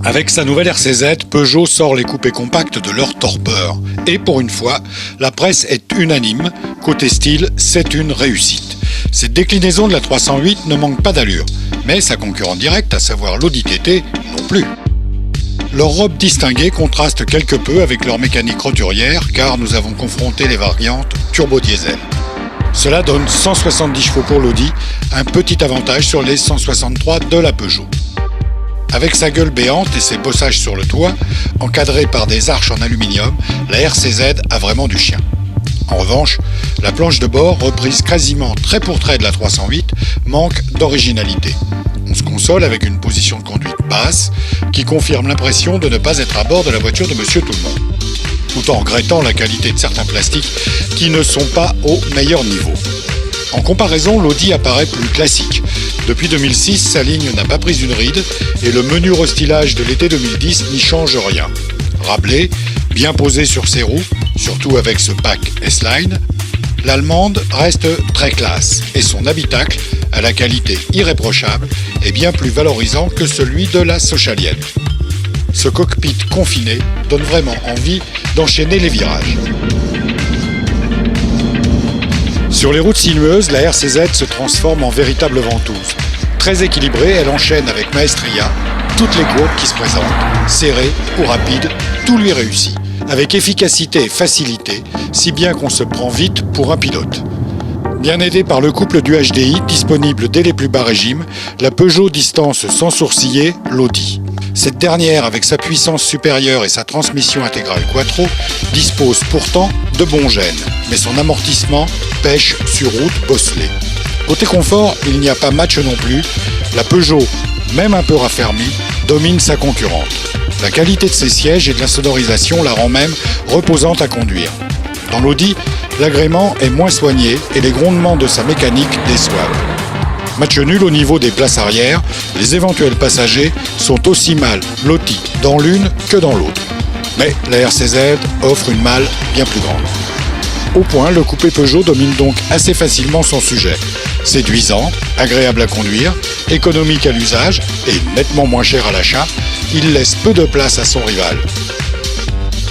Avec sa nouvelle RCZ, Peugeot sort les coupés compacts de leur torpeur. Et pour une fois, la presse est unanime. Côté style, c'est une réussite. Cette déclinaison de la 308 ne manque pas d'allure, mais sa concurrente directe, à savoir l'Audi TT, non plus. Leur robe distinguée contraste quelque peu avec leur mécanique roturière, car nous avons confronté les variantes turbo-diesel. Cela donne 170 chevaux pour l'Audi, un petit avantage sur les 163 de la Peugeot. Avec sa gueule béante et ses bossages sur le toit, encadrés par des arches en aluminium, la RCZ a vraiment du chien. En revanche, la planche de bord, reprise quasiment trait pour trait de la 308, manque d'originalité. On se console avec une position de conduite basse qui confirme l'impression de ne pas être à bord de la voiture de Monsieur Tout-le-Monde, tout en regrettant la qualité de certains plastiques qui ne sont pas au meilleur niveau. En comparaison, l'Audi apparaît plus classique. Depuis 2006, sa ligne n'a pas pris une ride et le menu restylage de l'été 2010 n'y change rien. Rablé, bien posé sur ses roues, surtout avec ce pack S-Line, l'allemande reste très classe et son habitacle, à la qualité irréprochable, est bien plus valorisant que celui de la Sochalienne. Ce cockpit confiné donne vraiment envie d'enchaîner les virages. Sur les routes sinueuses, la RCZ se transforme en véritable ventouse. Très équilibrée, elle enchaîne avec maestria toutes les courbes qui se présentent, serrées ou rapides, tout lui réussit, avec efficacité et facilité, si bien qu'on se prend vite pour un pilote. Bien aidée par le couple du HDI, disponible dès les plus bas régimes, la Peugeot distance sans sourciller l'Audi. Cette dernière, avec sa puissance supérieure et sa transmission intégrale Quattro, dispose pourtant de bons gènes, mais son amortissement pêche sur route bosselée. Côté confort, il n'y a pas match non plus. La Peugeot, même un peu raffermie, domine sa concurrente. La qualité de ses sièges et de la sonorisation la rend même reposante à conduire. Dans l'Audi, l'agrément est moins soigné et les grondements de sa mécanique déçoivent. Match nul au niveau des places arrière, les éventuels passagers sont aussi mal lotis dans l'une que dans l'autre. Mais la RCZ offre une malle bien plus grande. Au point, le coupé Peugeot domine donc assez facilement son sujet. Séduisant, agréable à conduire, économique à l'usage et nettement moins cher à l'achat, il laisse peu de place à son rival.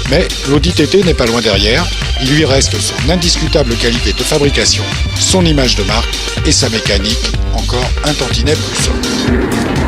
Mais l'Audi TT n'est pas loin derrière, il lui reste son indiscutable qualité de fabrication, son image de marque et sa mécanique encore un tantinet plus sobre.